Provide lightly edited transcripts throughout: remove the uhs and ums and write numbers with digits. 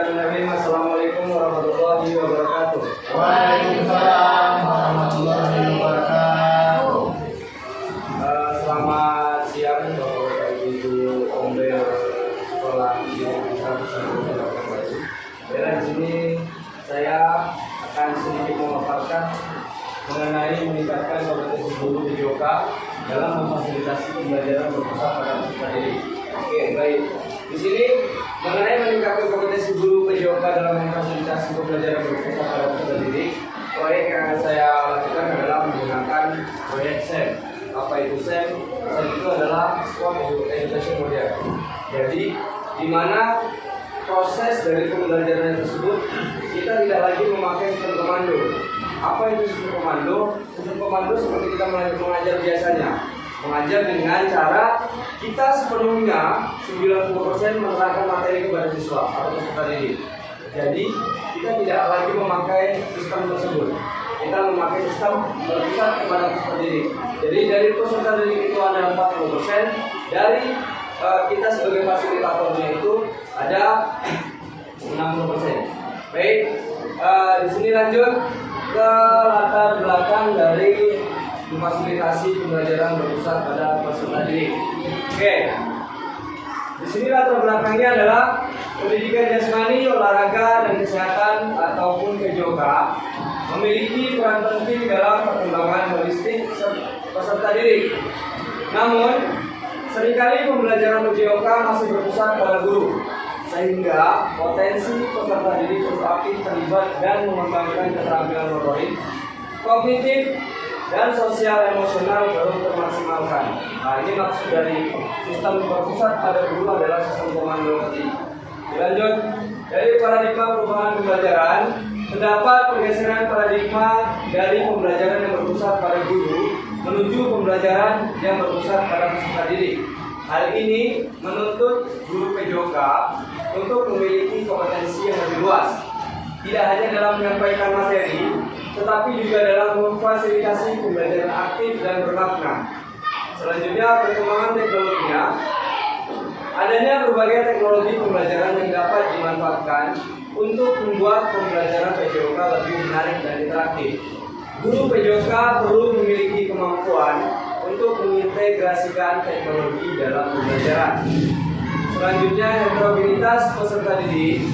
Bismillahirrahmanirrahim. Assalamualaikum warahmatullahi wabarakatuh. Waalaikumsalam warahmatullahi wabarakatuh. Selamat siang Bapak Ibu Ombel sekolah yang kembali. Dan di sini saya akan sedikit memaparkan mengenai meningkatkan kompetensi guru PJOK dalam memfasilitasi pembelajaran berpusat pada peserta didik. Oke, baik. Di sini mengenai meningkatkan kompetensi guru PJOK dalam memfasilitasi pembelajaran berpusat pada peserta didik, proyek yang akan saya lakukan adalah menggunakan proyek SEM. Apa itu SEM? SEM itu adalah Sport Education Model. Jadi, di mana proses dari pembelajaran tersebut kita tidak lagi memakai sistem komando. Apa itu sistem komando? Sistem komando seperti kita mengajar biasanya. Mengajar dengan cara kita sepenuhnya 90% menerangkan materi kepada siswa atau peserta didik. Jadi kita tidak lagi memakai sistem tersebut. Kita memakai sistem berpusat kepada peserta didik. Jadi dari peserta didik itu ada 40%, dari kita sebagai fasilitatornya itu ada 60%. Baik, di sini lanjut ke latar belakang dari memfasilitasi pembelajaran berpusat pada peserta didik. Oke, di sini latar belakangnya adalah pendidikan jasmani, olahraga, dan kesehatan ataupun PJOK memiliki peran penting dalam perkembangan holistik peserta didik. Namun, seringkali pembelajaran PJOK masih berpusat pada guru, sehingga potensi peserta didik terus aktif terlibat dan mengembangkan keterampilan motorik, kognitif, dan sosial emosional baru termaksimalkan. Nah, ini maksud dari sistem berpusat pada guru adalah sistem komando tadi. Dilanjut, dari paradigma perubahan pembelajaran, terdapat pergeseran paradigma dari pembelajaran yang berpusat pada guru menuju pembelajaran yang berpusat pada peserta didik. Hal ini menuntut guru PJOK untuk memiliki kompetensi yang lebih luas, tidak hanya dalam menyampaikan materi, tetapi juga dalam memfasilitasi pembelajaran aktif dan bermakna. Selanjutnya, perkembangan teknologinya. Adanya berbagai teknologi pembelajaran yang dapat dimanfaatkan untuk membuat pembelajaran PJOK lebih menarik dan interaktif. Guru PJOK perlu memiliki kemampuan untuk mengintegrasikan teknologi dalam pembelajaran. Selanjutnya, heterogenitas peserta didik.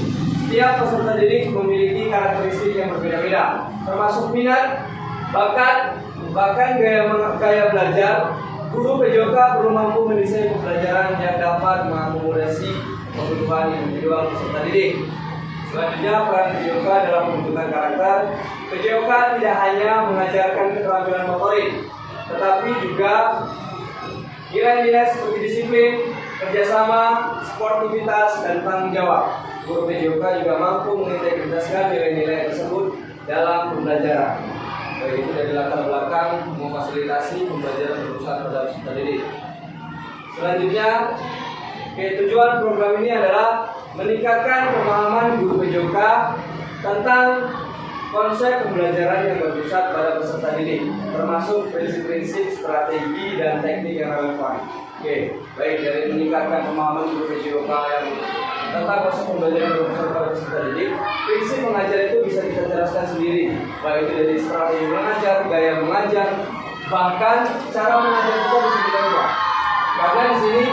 Setiap peserta didik memiliki karakteristik yang berbeda-beda, termasuk minat, bakat, bahkan gaya belajar. Guru PJOK perlu mampu mendesain pembelajaran yang dapat mengakomodasi kebutuhan individual peserta didik. Selanjutnya, peran PJOK dalam pembentukan karakter. PJOK tidak hanya mengajarkan keterampilan motorik, tetapi juga nilai-nilai seperti disiplin, kerjasama, sportivitas, dan tanggung jawab. Guru PJOK juga mampu mengintegrasikan nilai-nilai tersebut dalam pembelajaran. Baik, itu dari latar belakang memfasilitasi pembelajaran berpusat pada peserta didik. Selanjutnya, tujuan program ini adalah meningkatkan pemahaman guru PJOK tentang konsep pembelajaran yang berpusat pada peserta didik, termasuk prinsip-prinsip, strategi, dan teknik yang relevan. Oke, baik, dari meningkatkan pemahaman guru PJOK yang tentang konsep pembelajaran berpusat pada peserta didik, prinsip mengajar itu bisa kita jelaskan sendiri, baik itu dari strategi mengajar, gaya mengajar, bahkan cara mengajar juga bisa kita ubah. Karena di sini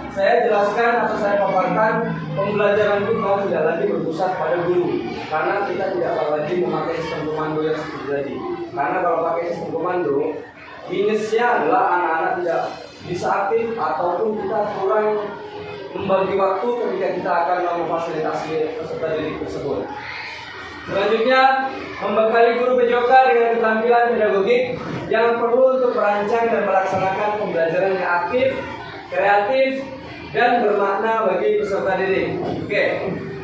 saya jelaskan atau saya paparkan pembelajaran kita tidak lagi berpusat pada guru, karena kita tidak lagi memakai sistem komando yang seperti tadi. Karena kalau pakai sistem komando, minusnya adalah anak-anak tidak bisa aktif ataupun kita kurang membagi waktu ketika kita akan memfasilitasi peserta didik tersebut. Selanjutnya, membekali guru PJOK dengan keterampilan pedagogik yang perlu untuk merancang dan melaksanakan pembelajaran yang aktif, kreatif, dan bermakna bagi peserta didik. Oke,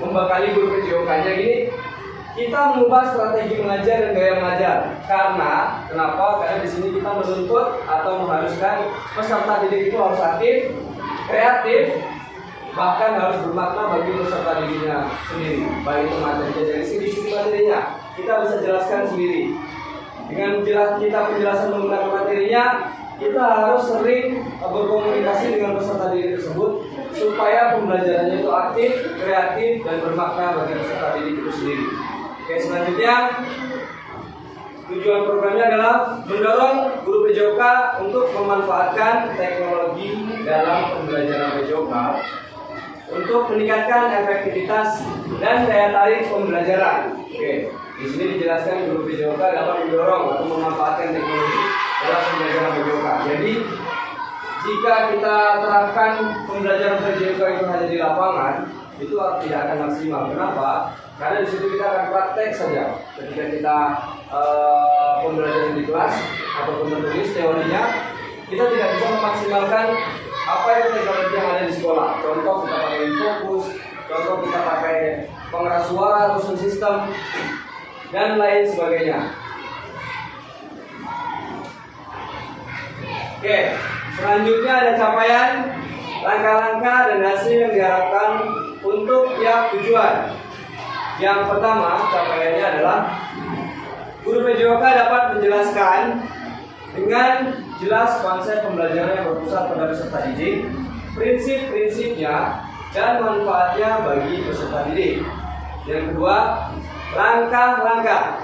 membekali guru PJOK-nya gini, kita mengubah strategi mengajar dan gaya mengajar. Karena, kenapa? Karena di sini kita menuntut atau mengharuskan peserta didik itu harus aktif, kreatif, bahkan harus bermakna bagi peserta didiknya sendiri. Baik itu materinya dari sisi materinya, kita bisa jelaskan sendiri. Dengan kita penjelasan menggunakan materinya, kita harus sering berkomunikasi dengan peserta didik tersebut supaya pembelajarannya itu aktif, kreatif, dan bermakna bagi peserta didik itu sendiri. Oke, selanjutnya tujuan programnya adalah mendorong guru PJOK untuk memanfaatkan teknologi dalam pembelajaran PJOK untuk meningkatkan efektivitas dan daya tarik pembelajaran. Oke, di sini dijelaskan guru PJOK dapat mendorong atau memanfaatkan teknologi dalam pembelajaran PJOK. Jadi, jika kita terapkan pembelajaran PJOK itu hanya di lapangan, itu tidak akan maksimal. Kenapa? Karena di situ kita akan praktek saja. Ketika kita pembelajaran di kelas ataupun menulis teorinya, kita tidak bisa memaksimalkan apa yang teknologi yang ada di sekolah. Contoh kita pakai fokus, contoh kita pakai pengeras suara atau sound system dan lain sebagainya. Oke, selanjutnya ada capaian, langkah-langkah dan hasil yang diharapkan untuk tiap tujuan. Yang pertama, capaiannya adalah guru PJOK dapat menjelaskan dengan jelas konsep pembelajaran yang berpusat pada peserta didik, prinsip-prinsipnya, dan manfaatnya bagi peserta didik. Yang kedua, langkah-langkah,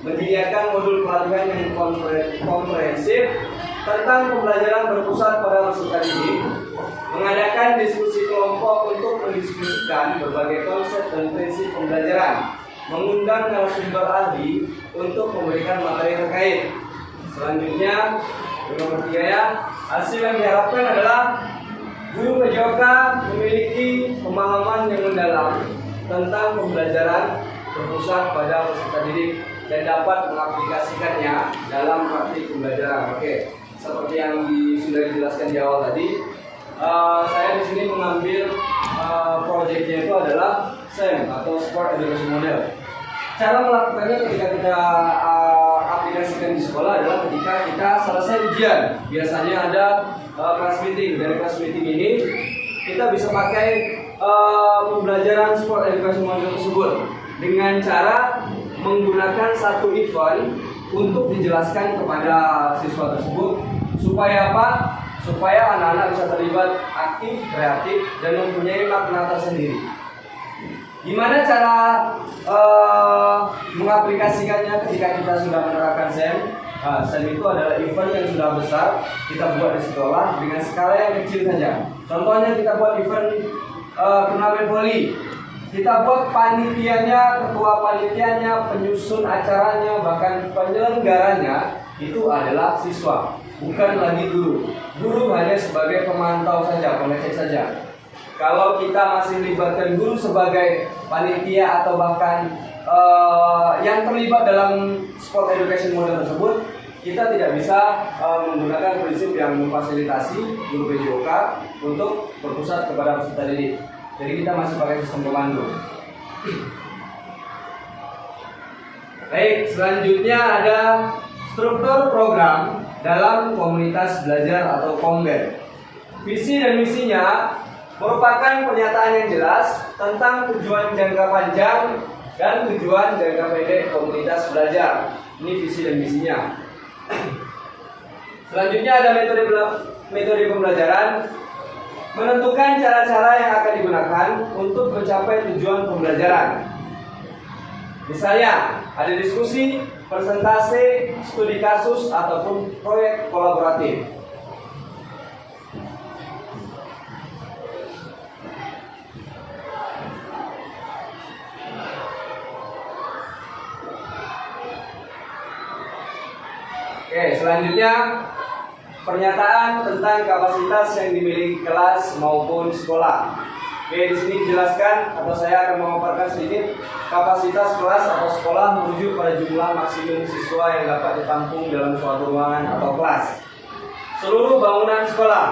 menyediakan modul pelatihan yang komprehensif tentang pembelajaran berpusat pada peserta didik, mengadakan diskusi kelompok untuk mendiskusikan berbagai konsep dan prinsip pembelajaran, mengundang narasumber ahli untuk memberikan materi terkait. Selanjutnya, nomor 3 ya, hasil yang diharapkan adalah guru PJOK memiliki pemahaman yang mendalam tentang pembelajaran berpusat pada peserta didik dan dapat mengaplikasikannya dalam praktik pembelajaran. Oke, seperti yang sudah dijelaskan di awal tadi, saya di sini mengambil proyeknya itu adalah SEM atau Sport Education Model. Cara melakukannya ketika kita aplikasikan di sekolah adalah ketika kita selesai ujian. Biasanya ada class meeting. Dari class meeting ini kita bisa pakai pembelajaran Sport Education Model tersebut dengan cara menggunakan satu event untuk dijelaskan kepada siswa tersebut supaya apa? Supaya anak-anak bisa terlibat aktif, kreatif, dan mempunyai makna tersendiri. Gimana cara mengaplikasikannya ketika kita sudah menerapkan SEM? SEM itu adalah event yang sudah besar kita buat di sekolah dengan skala yang kecil saja. Contohnya kita buat event turnamen voli. Kita buat panitianya, ketua panitianya, penyusun acaranya, bahkan penyelenggaranya itu adalah siswa, bukan lagi guru. Guru hanya sebagai pemantau saja, pengecek saja. Kalau kita masih melibatkan guru sebagai panitia atau bahkan yang terlibat dalam sport education model tersebut, kita tidak bisa menggunakan prinsip yang memfasilitasi guru PJOK untuk berpusat kepada peserta didik. Jadi kita masih pakai sistem komando. Baik, selanjutnya ada struktur program dalam komunitas belajar atau Komber. Visi dan misinya merupakan pernyataan yang jelas tentang tujuan jangka panjang dan tujuan jangka pendek komunitas belajar. Ini visi dan misinya. Selanjutnya ada metode pembelajaran, menentukan cara-cara yang akan digunakan untuk mencapai tujuan pembelajaran. Misalnya, ada diskusi, presentasi, studi kasus, ataupun proyek kolaboratif. Oke, selanjutnya pernyataan tentang kapasitas yang dimiliki kelas maupun sekolah. Oke, di sini dijelaskan atau saya akan memaparkan sedikit kapasitas kelas atau sekolah merujuk pada jumlah maksimum siswa yang dapat ditampung dalam suatu ruangan atau kelas. Seluruh bangunan sekolah.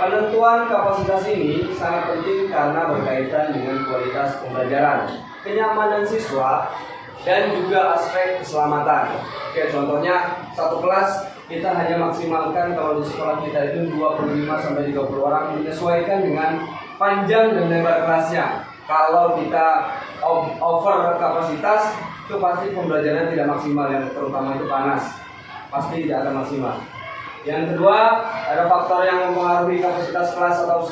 Penentuan kapasitas ini sangat penting karena berkaitan dengan kualitas pembelajaran, kenyamanan siswa, dan juga aspek keselamatan. Oke, contohnya satu kelas kita hanya maksimalkan kalau di sekolah kita itu 25 sampai 30 orang, menyesuaikan dengan panjang dan lebar kelasnya. Kalau kita over kapasitas, itu pasti pembelajaran tidak maksimal, yang terutama itu panas. Pasti tidak akan maksimal. Yang kedua, ada faktor yang mempengaruhi kapasitas kelas atau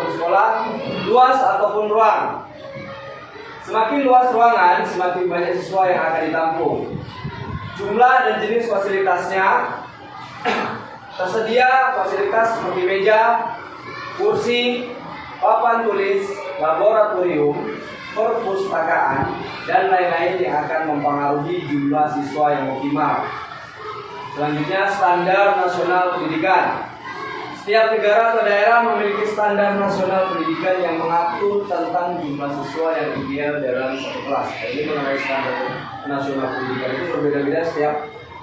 sekolah, luas ataupun ruang. Semakin luas ruangan, semakin banyak siswa yang akan ditampung. Jumlah dan jenis fasilitasnya tersedia fasilitas seperti meja, kursi, papan tulis, laboratorium, perpustakaan, dan lain-lain yang akan mempengaruhi jumlah siswa yang optimal. Selanjutnya, standar nasional pendidikan. Setiap negara atau daerah memiliki standar nasional pendidikan yang mengatur tentang jumlah siswa yang ideal dalam satu kelas. Jadi mengenai standar nasional pendidikan itu berbeda-beda setiap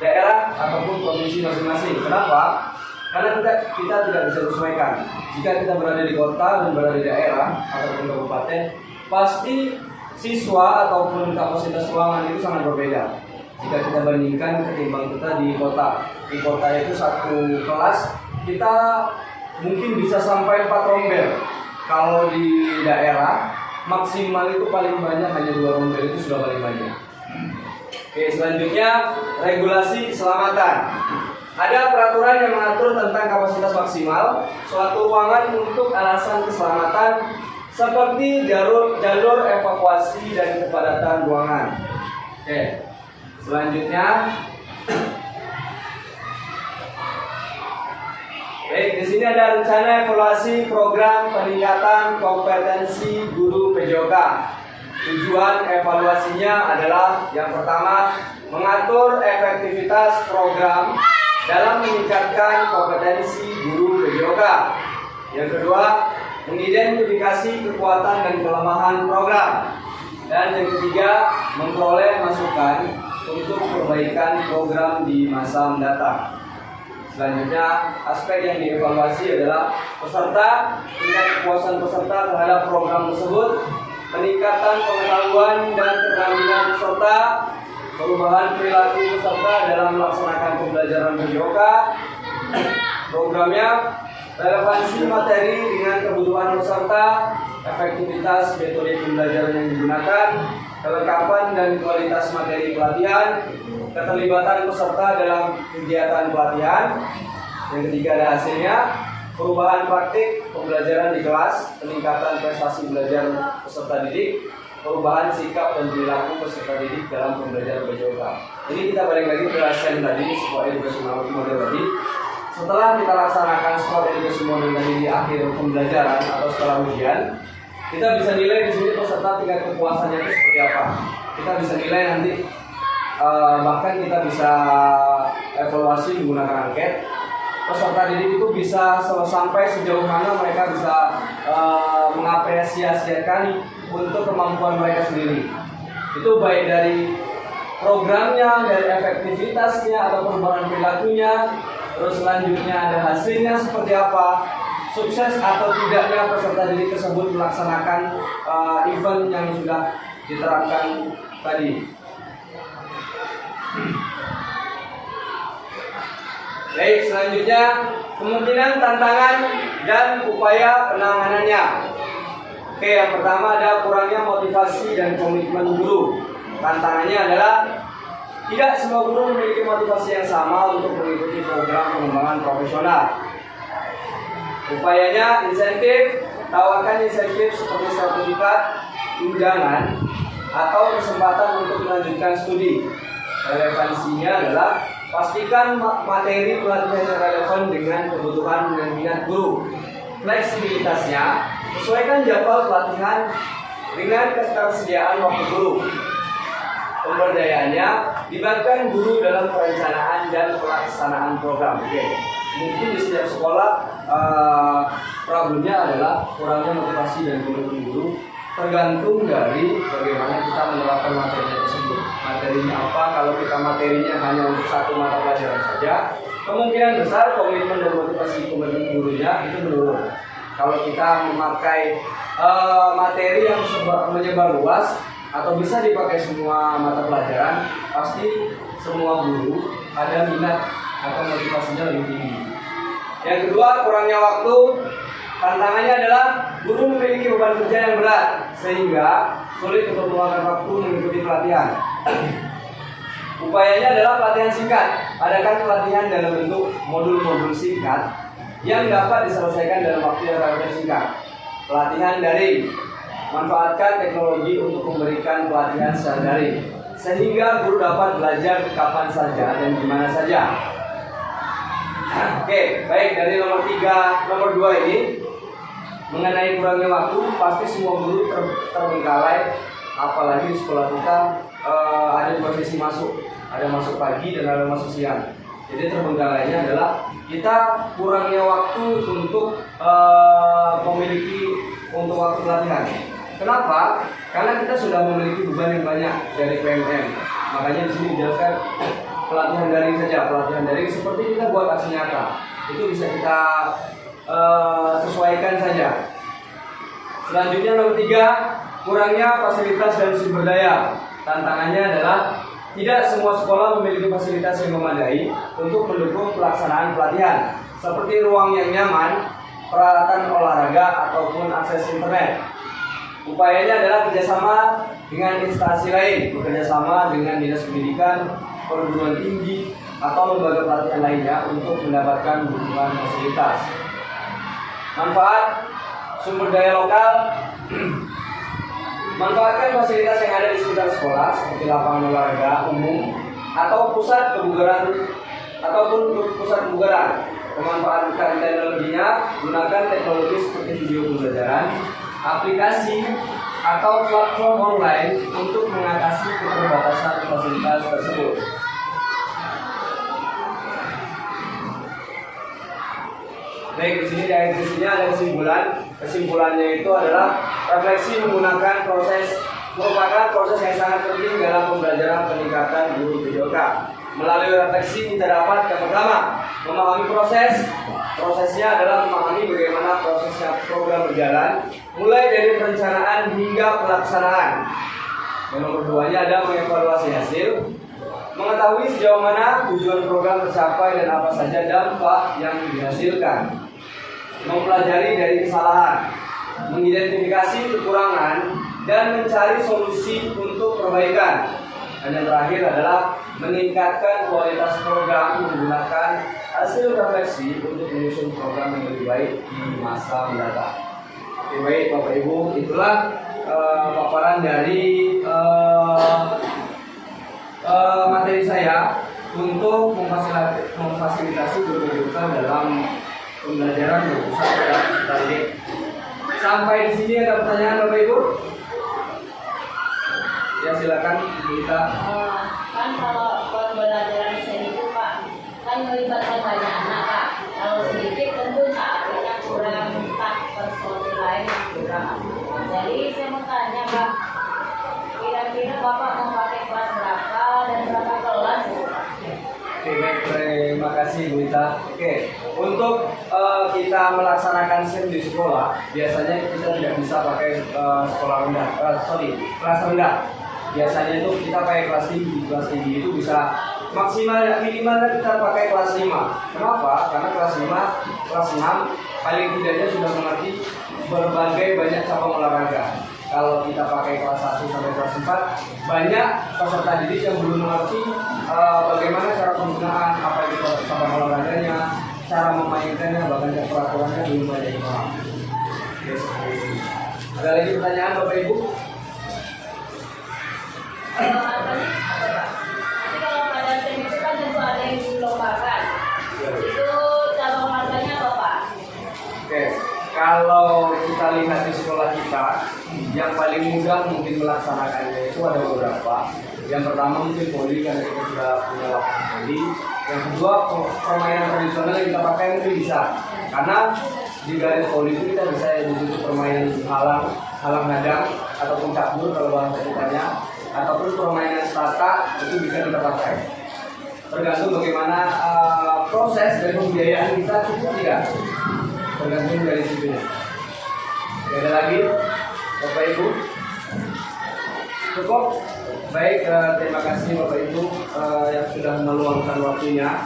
daerah ataupun provinsi masing-masing. Kenapa? Karena kita tidak bisa sesuaikan. Jika kita berada di kota dan berada di daerah ataupun kabupaten, pasti siswa ataupun kapasitas ruangan itu sangat berbeda. Jika kita bandingkan ketimbang kita di kota. Di kota itu satu kelas kita mungkin bisa sampai 4 rombel. Kalau di daerah maksimal itu paling banyak hanya 2 rombel, itu sudah paling banyak. Oke, selanjutnya regulasi keselamatan. Ada peraturan yang mengatur tentang kapasitas maksimal suatu ruangan untuk alasan keselamatan seperti jalur evakuasi dan kepadatan ruangan. Oke, selanjutnya, baik, di sini ada rencana evaluasi program peningkatan kompetensi guru PJOK. Tujuan evaluasinya adalah yang pertama, mengatur efektivitas program dalam meningkatkan kompetensi guru PJOK. Yang kedua, mengidentifikasi kekuatan dan kelemahan program. Dan yang ketiga, memperoleh masukan untuk perbaikan program di masa mendatang. Selanjutnya, aspek yang dievaluasi adalah peserta, tingkat kepuasan peserta terhadap program tersebut, peningkatan pengetahuan dan keterampilan peserta, perubahan perilaku peserta dalam melaksanakan pembelajaran PJOK, programnya, relevansi materi dengan kebutuhan peserta, efektivitas metode pembelajaran yang digunakan, kelengkapan dan kualitas materi pelatihan, keterlibatan peserta dalam kegiatan pelatihan. Yang ketiga ada hasilnya, perubahan praktik pembelajaran di kelas, peningkatan prestasi belajar peserta didik, perubahan sikap dan perilaku peserta didik dalam pembelajaran PJOK. Ini kita balik lagi ke ASN tadi, Sport Education Model tadi. Setelah kita laksanakan Sport Education Model tadi di akhir pembelajaran atau setelah ujian, kita bisa nilai di sini peserta tingkat kepuasannya itu seperti apa. Kita bisa nilai nanti, bahkan kita bisa evaluasi menggunakan angket. Peserta didik itu bisa sampai sejauh mana mereka bisa mengapresiasikan untuk kemampuan mereka sendiri. Itu baik dari programnya, dari efektivitasnya atau perubahan perilakunya, terus selanjutnya ada hasilnya seperti apa, sukses atau tidaknya peserta didik tersebut melaksanakan event yang sudah diterapkan tadi. Baik, selanjutnya kemungkinan, tantangan, dan upaya penanganannya. Oke, yang pertama ada kurangnya motivasi dan komitmen guru. Tantangannya adalah tidak semua guru memiliki motivasi yang sama untuk mengikuti program pengembangan profesional. Upayanya insentif, tawarkan insentif seperti sertifikat, tunjangan, atau kesempatan untuk melanjutkan studi. Relevansinya adalah pastikan materi pelatihan yang relevan dengan kebutuhan dan minat guru. Fleksibilitasnya, sesuaikan jadwal pelatihan dengan ketersediaan waktu guru. Pemberdayaannya, libatkan guru dalam perencanaan dan pelaksanaan program. Oke. Mungkin di setiap sekolah problemnya adalah kurangnya motivasi dan komitmen guru, tergantung dari bagaimana kita menerapkan materinya tersebut. Materinya apa? Kalau kita materinya hanya untuk satu mata pelajaran saja, kemungkinan besar komitmen dan motivasi komitmen gurunya itu menurun. Kalau kita memakai materi yang menyebar luas atau bisa dipakai semua mata pelajaran, pasti semua guru ada minat atau motivasinya lebih tinggi. Yang kedua, kurangnya waktu. Tantangannya adalah guru memiliki beban kerja yang berat sehingga sulit untuk meluangkan waktu mengikuti pelatihan. Upayanya adalah pelatihan singkat. Adakan pelatihan dalam bentuk modul-modul singkat yang dapat diselesaikan dalam waktu yang relatif singkat. pelatihan daring. Manfaatkan teknologi untuk memberikan pelatihan secara daring, sehingga guru dapat belajar kapan saja dan di mana saja. Oke, baik, dari nomor 2 ini mengenai kurangnya waktu, pasti semua guru terbengkalai, apalagi di sekolah kita ada dua sesi masuk, ada masuk pagi dan ada masuk siang. Jadi terbengkalainya adalah kita kurangnya waktu untuk memiliki untuk waktu pelatihan. Kenapa? Karena kita sudah memiliki beban yang banyak dari PMM. Makanya di sini dijelaskan pelatihan daring saja. Pelatihan daring seperti kita buat aksi nyata, itu bisa kita sesuaikan saja. Selanjutnya nomor 3, kurangnya fasilitas dan sumber daya. Tantangannya adalah tidak semua sekolah memiliki fasilitas yang memadai untuk mendukung pelaksanaan pelatihan, seperti ruang yang nyaman, peralatan olahraga, ataupun akses internet. Upayanya adalah kerjasama dengan instansi lain, bekerjasama dengan dinas pendidikan, perguruan tinggi, atau lembaga pelatihan lainnya untuk mendapatkan dukungan fasilitas. Manfaat sumber daya lokal. Manfaatkan fasilitas yang ada di sekitar sekolah seperti lapangan olahraga umum atau pusat kebugaran ataupun pusat kebugaran. Memanfaatkan teknologinya, gunakan teknologi seperti video pembelajaran, aplikasi atau platform online untuk mengatasi keterbatasan fasilitas tersebut. Baik, di sini di akhir sesinya ada kesimpulan. Kesimpulannya itu adalah refleksi merupakan proses yang sangat penting dalam pembelajaran peningkatan guru PJOK. Melalui refleksi kita dapat yang pertama, memahami proses. Prosesnya adalah memahami bagaimana prosesnya program berjalan, mulai dari perencanaan hingga pelaksanaan. Yang nomor 2-nya ada mengevaluasi hasil, mengetahui sejauh mana tujuan program tercapai dan apa saja dampak yang dihasilkan. Mempelajari dari kesalahan, mengidentifikasi kekurangan, dan mencari solusi untuk perbaikan. Dan yang terakhir adalah meningkatkan kualitas program menggunakan hasil refleksi untuk menyusun program yang lebih baik di masa mendatang. Oke, baik Bapak Ibu, itulah paparan dari materi saya untuk memfasilitasi guru PJOK dalam pembelajaran berpusat pada peserta didik. Sampai di sini ada pertanyaan Bapak Ibu? Ya silakan kita. Kan kalau pembelajaran seni itu Pak, kan melibatkan banyak anak Pak. Kalau sedikit tentu artinya kurang tak personil lain yang kurang. Jadi saya mau tanya Pak, kira-kira Bapak mau pakai kelas berapa dan berapa kelas? Oke, baik, terima kasih Bu Ita. Oke, untuk kita melaksanakan SEM di sekolah, biasanya kita tidak bisa pakai kelas rendah. Biasanya itu kita pakai kelas tinggi. Kelas tinggi itu bisa maksimal minimalnya kita pakai kelas 5. Kenapa? Karena kelas 5, kelas 6 paling tidaknya sudah mengerti berbagai banyak cabang olahraga. Kalau kita pakai kelas 1 sampai kelas 4, banyak peserta didik yang belum mengerti bagaimana cara penggunaan apa itu cabang olahraganya, cara memainkannya, bahkan peraturannya belum banyak yang paham. Oke, seperti itu. Ada lagi pertanyaan Bapak Ibu? Tapi kalau pada SEM itu kan tentu ada yang dilombakan. Itu cabang olahraganya apa Pak? Oke, kalau kita lihat di sekolah kita, yang paling mudah mungkin melaksanakannya itu ada beberapa. Yang pertama mungkin voli, karena kita sudah punya lapangan voli. Yang kedua, permainan tradisional yang kita pakai mungkin bisa, karena di garis voli itu kita bisa disitu permainan halang hadang ataupun catur kalau bahasa kitanya, ataupun permainan stata itu bisa kita pakai. Tergantung bagaimana proses dan pembiayaan kita cukup tidak, tergantung dari situnya. Ada lagi Bapak Ibu? Cukup? Baik, terima kasih Bapak Ibu yang sudah meluangkan waktunya.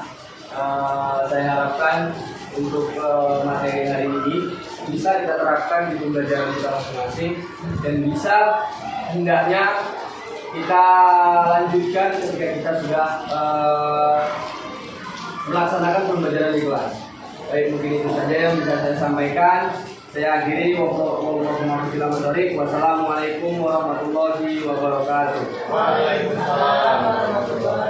Saya harapkan untuk materi hari ini bisa kita terapkan di pembelajaran kita masing-masing dan bisa hendaknya kita lanjutkan ketika kita sudah melaksanakan pembelajaran di kelas. Baik, mungkin itu saja yang bisa saya sampaikan. Saya akhiri. Wassalamualaikum warahmatullahi wabarakatuh. Waalaikumsalam warahmatullahi